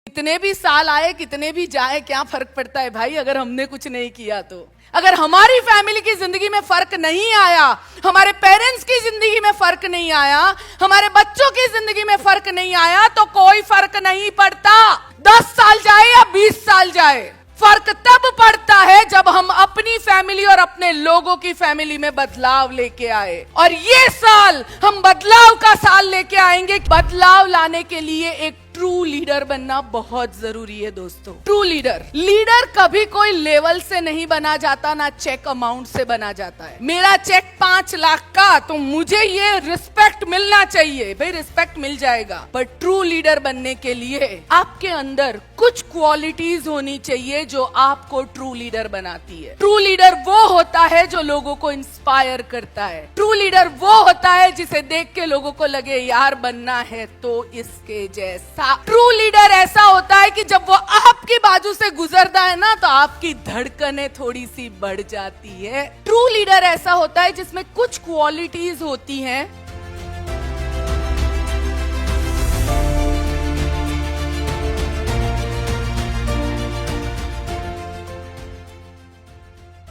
कितने भी साल आए, कितने भी जाए, क्या फर्क पड़ता है भाई, अगर हमने कुछ नहीं किया तो। अगर हमारी फैमिली की जिंदगी में फर्क नहीं आया, हमारे पेरेंट्स की जिंदगी में फर्क नहीं आया, हमारे बच्चों की जिंदगी में फर्क नहीं आया, तो कोई फर्क नहीं पड़ता। 10 साल जाए या 20 साल जाए, फर्क तब पड़ता है जब हम अपनी फैमिली और अपने लोगों की फैमिली में बदलाव लेके आए। और ये साल हम बदलाव का साल लेके आएंगे। बदलाव लाने के लिए एक ट्रू लीडर बनना बहुत जरूरी है दोस्तों। ट्रू लीडर कभी कोई लेवल से नहीं बना जाता, ना चेक अमाउंट से बना जाता है। मेरा चेक 5 लाख का, तो मुझे ये रिस्पेक्ट मिलना चाहिए, भाई रिस्पेक्ट मिल जाएगा। पर ट्रू लीडर बनने के लिए आपके अंदर कुछ क्वालिटीज होनी चाहिए जो आपको ट्रू लीडर बनाती है। ट्रू लीडर वो होता है जो लोगों को इंस्पायर करता है। ट्रू लीडर वो होता है जिसे देख के लोगों को लगे यार बनना है तो इसके जैसा। ट्रू लीडर ऐसा होता है कि जब वो आपकी बाजू से गुजरता है ना, तो आपकी धड़कनें थोड़ी सी बढ़ जाती है। ट्रू लीडर ऐसा होता है जिसमें कुछ क्वालिटीज होती हैं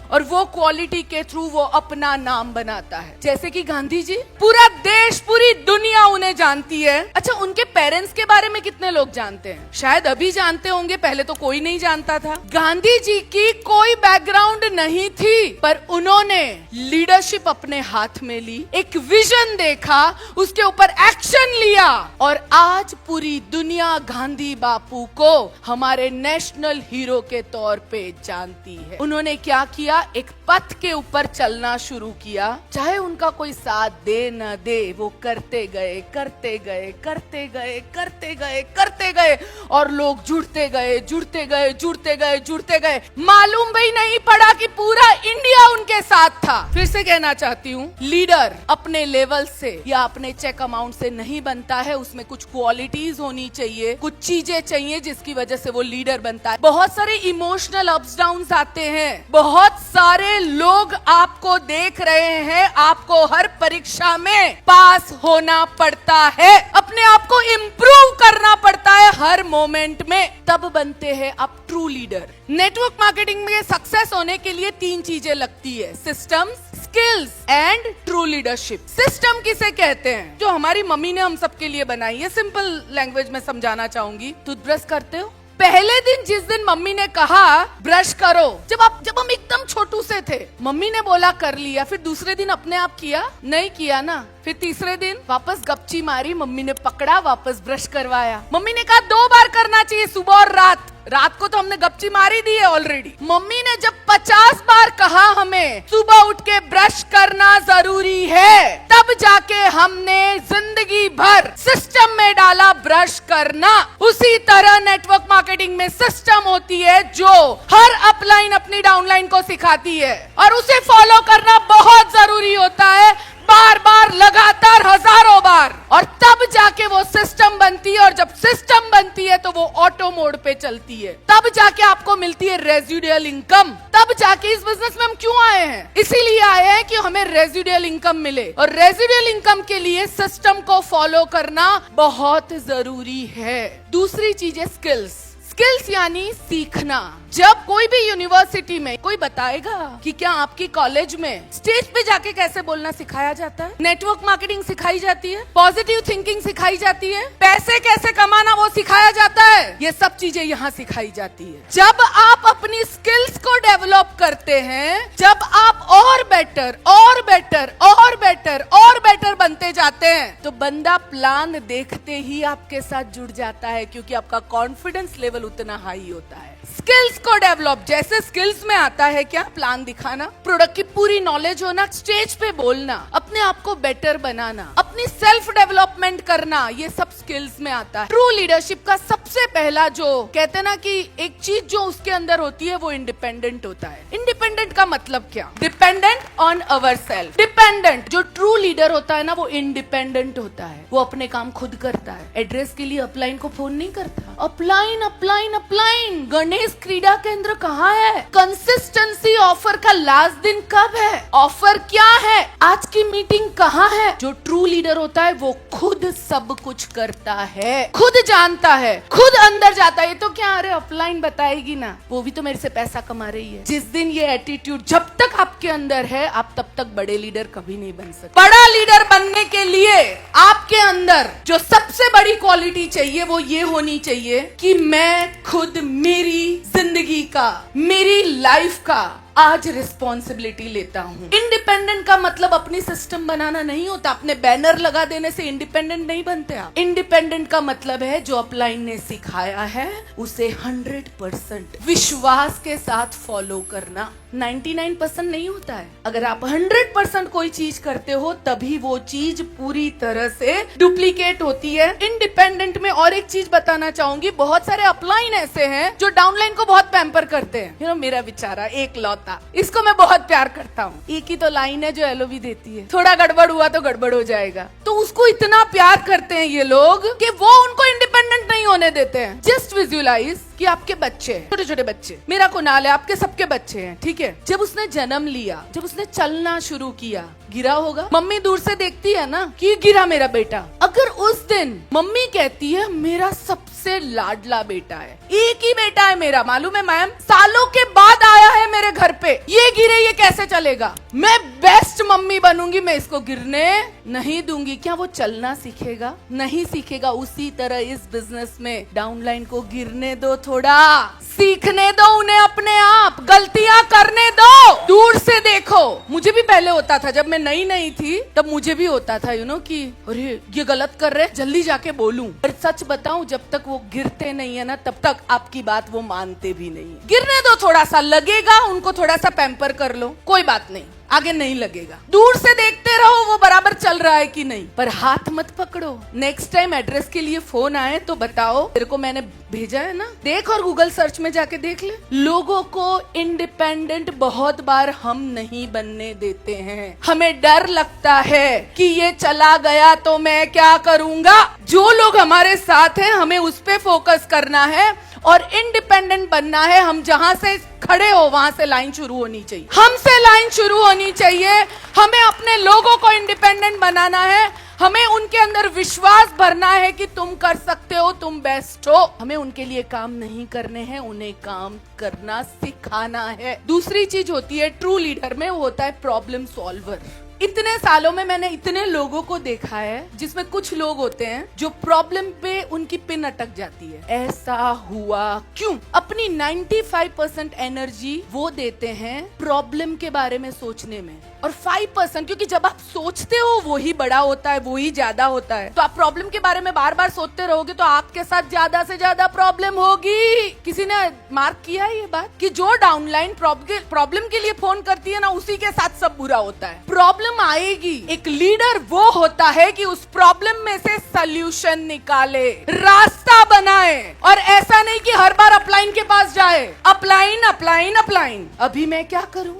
और वो क्वालिटी के थ्रू वो अपना नाम बनाता है। जैसे कि गांधी जी, पूरा देश, पूरी दुनिया उन्हें जानती है। अच्छा, उनके पेरेंट्स के बारे में कितने लोग जानते हैं? शायद अभी जानते होंगे, पहले तो कोई नहीं जानता था। गांधी जी की कोई बैकग्राउंड नहीं थी, पर उन्होंने लीडरशिप अपने हाथ में ली, एक विजन देखा, उसके ऊपर एक्शन लिया, और आज पूरी दुनिया गांधी बापू को हमारे नेशनल हीरो के तौर पे जानती है। उन्होंने क्या किया? एक पथ के ऊपर चलना शुरू किया। चाहे उनका कोई साथ दे न दे, वो करते गए, करते गए, करते गए, करते गए, करते गए, और लोग जुड़ते गए, जुड़ते गए, जुड़ते गए, जुड़ते गए। मालूम भी नहीं पड़ा कि पूरा इंडिया उनके साथ था। फिर से कहना चाहती हूँ, लीडर अपने लेवल से या अपने चेक अमाउंट से नहीं बनता है। उसमें कुछ क्वालिटीज होनी चाहिए, कुछ चीजें चाहिए जिसकी वजह से वो लीडर बनता है। बहुत सारे इमोशनल अप्स डाउन्स आते हैं, बहुत सारे लोग आपको देख रहे हैं, आपको हर परीक्षा में पास होना पड़ता है, अपने आप को इम्प्रूव करना पड़ता है हर मोमेंट में, तब बनते हैं आप ट्रू लीडर। नेटवर्क मार्केटिंग में सक्सेस होने के लिए 3 चीजें लगती है, systems, skills and true leadership. System किसे कहते हैं? जो हमारी मम्मी ने हम सबके लिए बनाई है। सिंपल लैंग्वेज में समझाना चाहूंगी। टूथब्रश करते हो? पहले दिन जिस दिन मम्मी ने कहा ब्रश करो, जब हम एकदम छोटू से थे, मम्मी ने बोला कर लिया, फिर दूसरे दिन अपने आप किया? नहीं किया ना। फिर तीसरे दिन वापस गपची मारी, मम्मी ने पकड़ा, वापस ब्रश करवाया। मम्मी ने कहा 2 बार करना चाहिए, सुबह और रात। रात को तो हमने गपची मारी दी है ऑलरेडी। मम्मी ने जब 50 बार कहा हमें सुबह उठ के ब्रश करना जरूरी है, तब जाके हमने जिंदगी भर सिस्टम में डाला ब्रश करना। उसी तरह नेटवर्क मार्केटिंग में सिस्टम होती है जो हर अपलाइन अपनी डाउनलाइन को सिखाती है, और उसे फॉलो करना बहुत जरूरी होता है, बार बार, लगातार, हजारों बार, और तब जाके वो सिस्टम बनती है। और जब सिस्टम बनती है तो वो ऑटो मोड पे चलती है, तब जाके आपको मिलती है रेजिडुअल इनकम। तब जाके इस बिजनेस में हम क्यों आए हैं? इसीलिए आए हैं कि हमें रेजिडुअल इनकम मिले, और रेजिडुअल इनकम के लिए सिस्टम को फॉलो करना बहुत जरूरी है। दूसरी चीज है स्किल्स। स्किल्स यानी सीखना। जब कोई भी यूनिवर्सिटी में कोई बताएगा कि क्या आपकी कॉलेज में स्टेज पे जाके कैसे बोलना सिखाया जाता है, नेटवर्क मार्केटिंग सिखाई जाती है, पॉजिटिव थिंकिंग सिखाई जाती है, पैसे कैसे कमाना वो सिखाया जाता है, ये सब चीजें यहाँ सिखाई जाती है। जब आप अपनी स्किल्स को डेवलप करते हैं, जब आप और बेटर और बेटर और बेटर और बेटर बनते जाते हैं, तो बंदा प्लान देखते ही आपके साथ जुड़ जाता है, क्योंकि आपका कॉन्फिडेंस लेवल उतना हाई होता है। स्किल्स को डेवलप, जैसे स्किल्स में आता है क्या? प्लान दिखाना, प्रोडक्ट की पूरी नॉलेज होना, स्टेज पे बोलना, अपने आप को बेटर बनाना, अपनी सेल्फ डेवलपमेंट करना, ये सब स्किल्स में आता है। ट्रू लीडरशिप का सबसे पहला जो कहते हैं ना कि एक चीज जो उसके अंदर होती है वो इंडिपेंडेंट होता है। इंडिपेंडेंट का मतलब क्या? Dependent on our self. Dependent, जो ट्रू लीडर होता है ना, वो इंडिपेंडेंट होता है, वो अपने काम खुद करता है। एड्रेस के लिए अपलाइन को फोन नहीं करता। अपलाइन अपलाइन अपलाइन, गणेश क्रीड़ा केंद्र कहाँ है? कंसिस्टेंसी ऑफर का लास्ट दिन कब है? ऑफर क्या है? आज की मीटिंग कहाँ है? जो ट्रू लीडर होता है वो खुद सब कुछ करता है, खुद जानता जानता है, खुद अंदर जाता है, ये तो क्या अरे ऑफलाइन बताएगी ना, वो भी तो मेरे से पैसा कमा रही है। जिस दिन ये एटीट्यूड जब तक आपके अंदर है, आप तब तक बड़े लीडर कभी नहीं बन सकते। बड़ा लीडर बनने के लिए आपके अंदर जो सबसे बड़ी क्वालिटी चाहिए वो ये होनी चाहिए कि मैं खुद मेरी जिंदगी का, मेरी लाइफ का आज रिस्पॉन्सिबिलिटी लेता हूँ। इंडिपेंडेंट का मतलब अपनी सिस्टम बनाना नहीं होता, अपने बैनर लगा देने से इंडिपेंडेंट नहीं बनते आप। इंडिपेंडेंट का मतलब है जो अपलाइन ने सिखाया है उसे 100% विश्वास के साथ फॉलो करना। 99% नहीं होता है। अगर आप 100% कोई चीज करते हो तभी वो चीज पूरी तरह से डुप्लीकेट होती है। इंडिपेंडेंट में और एक चीज बताना चाहूंगी, बहुत सारे अपलाइन ऐसे हैं जो डाउनलाइन को बहुत पैम्पर करते हैं। मेरा बेचारा एक लौता, इसको मैं बहुत प्यार करता हूँ। एक ही तो लाइन है जो एलओवी देती है, थोड़ा गड़बड़ हुआ तो गड़बड़ हो जाएगा। तो उसको इतना प्यार करते हैं ये लोग कि वो उनको इंडिपेंडेंट नहीं होने देते हैं। जस्ट विजुअलाइज कि आपके बच्चे, छोटे छोटे बच्चे, मेरा कुनाल है, आपके सबके बच्चे हैं, ठीक है। जब उसने जन्म लिया, जब उसने चलना शुरू किया, गिरा होगा, मम्मी दूर से देखती है ना कि गिरा मेरा बेटा। अगर उस दिन मम्मी कहती है मेरा सबसे लाडला बेटा है, एक ही बेटा है मेरा, मालूम है मैम, सालों के बाद आया है मेरे घर पे, ये गिरे ये कैसे चलेगा, मैं बेस्ट मम्मी बनूंगी, मैं इसको गिरने नहीं दूंगी। क्या वो चलना सीखेगा? नहीं सीखेगा। उसी तरह इस बिजनेस में डाउनलाइन को गिरने दो, थोड़ा सीखने दो उन्हें, अपने आप गलतियां करने दो, दूर से देखो। मुझे भी पहले होता था, जब मैं नई थी तब मुझे भी होता था कि अरे ये गलत कर रहे, जल्दी जाके बोलूं। पर सच बताऊं, जब तक वो गिरते नहीं है ना तब तक आपकी बात वो मानते भी नहीं है। गिरने दो, थोड़ा सा लगेगा, उनको थोड़ा सा पैम्पर कर लो, कोई बात नहीं, आगे नहीं लगेगा। दूर से देखते रहो वो बराबर चल रहा है कि नहीं, पर हाथ मत पकड़ो। नेक्स्ट टाइम एड्रेस के लिए फोन आए तो बताओ तेरे को मैंने भेजा है ना, देख और गूगल सर्च में जाके देख ले। लोगों को इंडिपेंडेंट बहुत बार हम नहीं बनने देते हैं। हमें डर लगता है कि ये चला गया तो मैं क्या करूंगा। जो लोग हमारे साथ हैं हमें उस पे फोकस करना है और इंडिपेंडेंट बनना है। हम जहां से खड़े हो वहां से लाइन शुरू होनी चाहिए, हमसे लाइन शुरू होनी चाहिए। हमें अपने लोगों को इंडिपेंडेंट बनाना है, हमें उनके अंदर विश्वास भरना है कि तुम कर सकते हो, तुम बेस्ट हो। हमें उनके लिए काम नहीं करने हैं, उन्हें काम करना सिखाना है। दूसरी चीज होती है ट्रू लीडर में, वो होता है प्रॉब्लम सॉल्वर। इतने सालों में मैंने इतने लोगों को देखा है जिसमें कुछ लोग होते हैं जो प्रॉब्लम पे उनकी पिन अटक जाती है, ऐसा हुआ क्यों। अपनी 95% एनर्जी वो देते हैं प्रॉब्लम के बारे में सोचने में, और 5% क्योंकि जब आप सोचते हो वो ही बड़ा होता है, वो ही ज्यादा होता है। तो आप प्रॉब्लम के बारे में बार बार सोचते रहोगे तो आपके साथ ज्यादा से ज्यादा प्रॉब्लम होगी। किसी ने मार्क किया है ये बात कि जो डाउनलाइन प्रॉब्लम के लिए फोन करती है ना, उसी के साथ सब बुरा होता है। प्रॉब्लम आएगी, एक लीडर वो होता है कि उस प्रॉब्लम में से सॉल्यूशन निकाले, रास्ता बनाए, और ऐसा नहीं कि हर बार अपलाइन के पास जाए, अपलाइन अपलाइन अपलाइन। अभी मैं क्या करूं?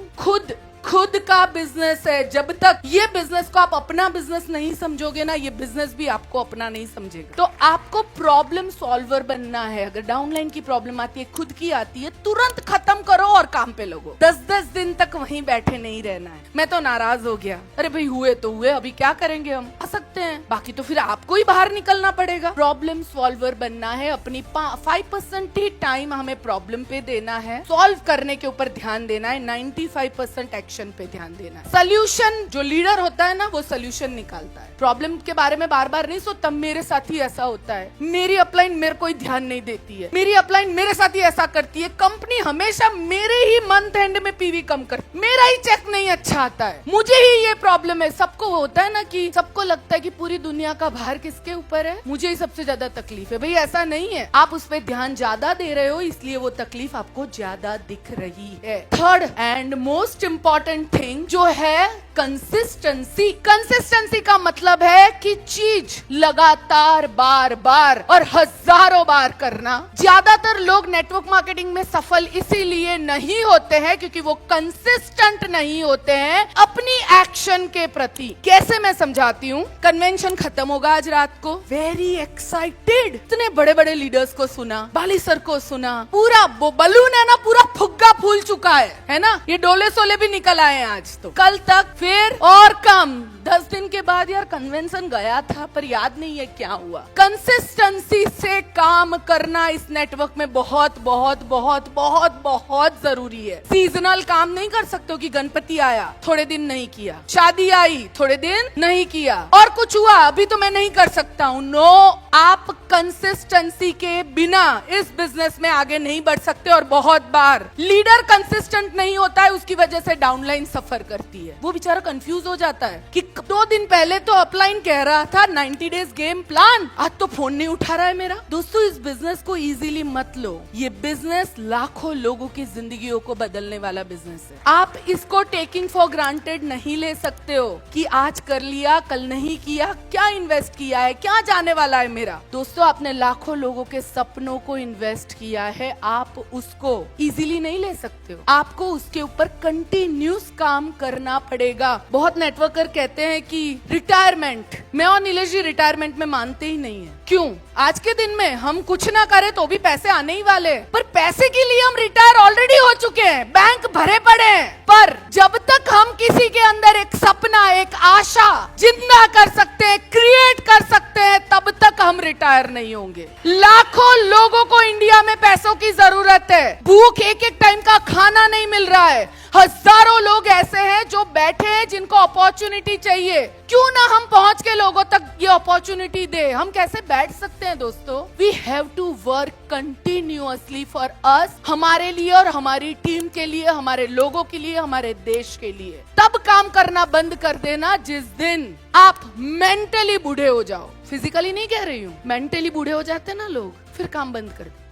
खुद का बिजनेस है। जब तक ये बिजनेस को आप अपना बिजनेस नहीं समझोगे ना, ये बिजनेस भी आपको अपना नहीं समझेगा। तो आपको प्रॉब्लम सॉल्वर बनना है। अगर डाउनलाइन की प्रॉब्लम आती है, खुद की आती है, तुरंत खत्म करो और काम पे लगो। 10-10 दिन तक वहीं बैठे नहीं रहना है। मैं तो नाराज हो गया, अरे भाई हुए तो हुए, अभी क्या करेंगे, हम आ सकते हैं, बाकी तो फिर आपको ही बाहर निकलना पड़ेगा। प्रॉब्लम सॉल्वर बनना है। अपनी 5% ही टाइम हमें प्रॉब्लम पे देना है, सॉल्व करने के ऊपर ध्यान देना है, 95% एक्शन पे ध्यान देना है। सोल्यूशन, जो लीडर होता है ना वो सोल्यूशन निकालता है। प्रॉब्लम के बारे में बार बार नहीं सोचता मेरे साथ ही ऐसा होता है, मेरी अपलाइन मेरे को ध्यान नहीं देती है, मेरी अपलाइन मेरे साथ ही ऐसा करती है, कंपनी हमेशा मेरे ही मंथ एंड में पीवी कम करती, मेरा ही चेक नहीं अच्छा आता है, मुझे ही ये प्रॉब्लम है। सबको होता है ना कि सबको लगता है कि पूरी दुनिया का भार किसके ऊपर है, मुझे ही सबसे ज्यादा तकलीफ है। भाई ऐसा नहीं है, आप उस पर ध्यान ज्यादा दे रहे हो इसलिए वो तकलीफ आपको ज्यादा दिख रही है। Third and most important thing जो है कंसिस्टेंसी। कंसिस्टेंसी का मतलब है कि चीज लगातार बार बार और हजारों बार करना। ज्यादातर लोग नेटवर्क मार्केटिंग में सफल इसीलिए नहीं होते हैं क्योंकि वो कंसिस्टेंट नहीं होते हैं अपनी एक्शन के प्रति। कैसे मैं समझाती हूँ। कन्वेंशन खत्म होगा आज रात को, वेरी एक्साइटेड, इतने बड़े बड़े लीडर्स को सुना, बाली सर को सुना, पूरा वो बलून है ना पूरा फुग्गा फूल चुका है ना, ये डोले सोले भी निकल आए आज। तो कल तक फिर और कम, 10 दिन के बाद यार कन्वेंशन गया था पर याद नहीं है क्या हुआ। कंसिस्टेंसी से काम काम करना इस नेटवर्क में बहुत बहुत बहुत बहुत बहुत जरूरी है। सीजनल काम नहीं कर सकते हो कि गणपति आया थोड़े दिन नहीं किया, शादी आई थोड़े दिन नहीं किया, और कुछ हुआ अभी तो मैं नहीं कर सकता हूँ। नो, आप कंसिस्टेंसी के बिना इस बिजनेस में आगे नहीं बढ़ सकते। और बहुत बार लीडर कंसिस्टेंट नहीं होता है, उसकी वजह से डाउनलाइन सफर करती है। वो बेचारा कंफ्यूज हो जाता है कि 2 दिन पहले तो अपलाइन कह रहा था 90 डेज गेम प्लान, आज तो फोन नहीं उठा रहा है मेरा। दोस्तों, इस बिजनेस को इजीली मत लो। ये बिजनेस लाखों लोगों की जिंदगियों को बदलने वाला बिजनेस है। आप इसको टेकिंग फॉर ग्रांटेड नहीं ले सकते हो कि आज कर लिया कल नहीं किया, क्या इन्वेस्ट किया है, क्या जाने वाला है मेरा। दोस्तों, आपने लाखों लोगों के सपनों को इन्वेस्ट किया है, आप उसको इजीली नहीं ले सकते हो। आपको उसके ऊपर कंटिन्यूस काम करना पड़ेगा। बहुत नेटवर्कर कहते हैं कि रिटायरमेंट, मैं और नीलेश जी रिटायरमेंट में मानते ही नहीं है। क्यों? आज के दिन में हम कुछ ना करें तो भी पैसे आने ही वाले हैं, पर पैसे के लिए हम रिटायर ऑलरेडी हो चुके हैं, बैंक भरे पड़े हैं। पर जब तक हम किसी के अंदर एक सपना, एक आशा जिंदा कर सकते हैं, क्रिएट कर सकते हैं, तब तक हम रिटायर नहीं होंगे। लाखों लोगों को इंडिया में पैसों की जरूरत है, भूख एक एक टाइम का खाना नहीं मिल रहा है। हजारों लोग ऐसे हैं जो बैठे हैं जिनको अपॉर्चुनिटी चाहिए। क्यों ना हम पहुंच के लोगों तक ये अपॉर्चुनिटी दे। हम कैसे बैठ सकते हैं दोस्तों? We have to work continuously for us, हमारे लिए और हमारी टीम के लिए, हमारे लोगों के लिए, हमारे देश के लिए। तब काम करना बंद कर देना जिस दिन आप मेंटली बूढ़े हो जाओ। फिजिकली नहीं कह रही हूँ, मेंटली बूढ़े हो जाते ना लोग, फिर काम बंद कर दो।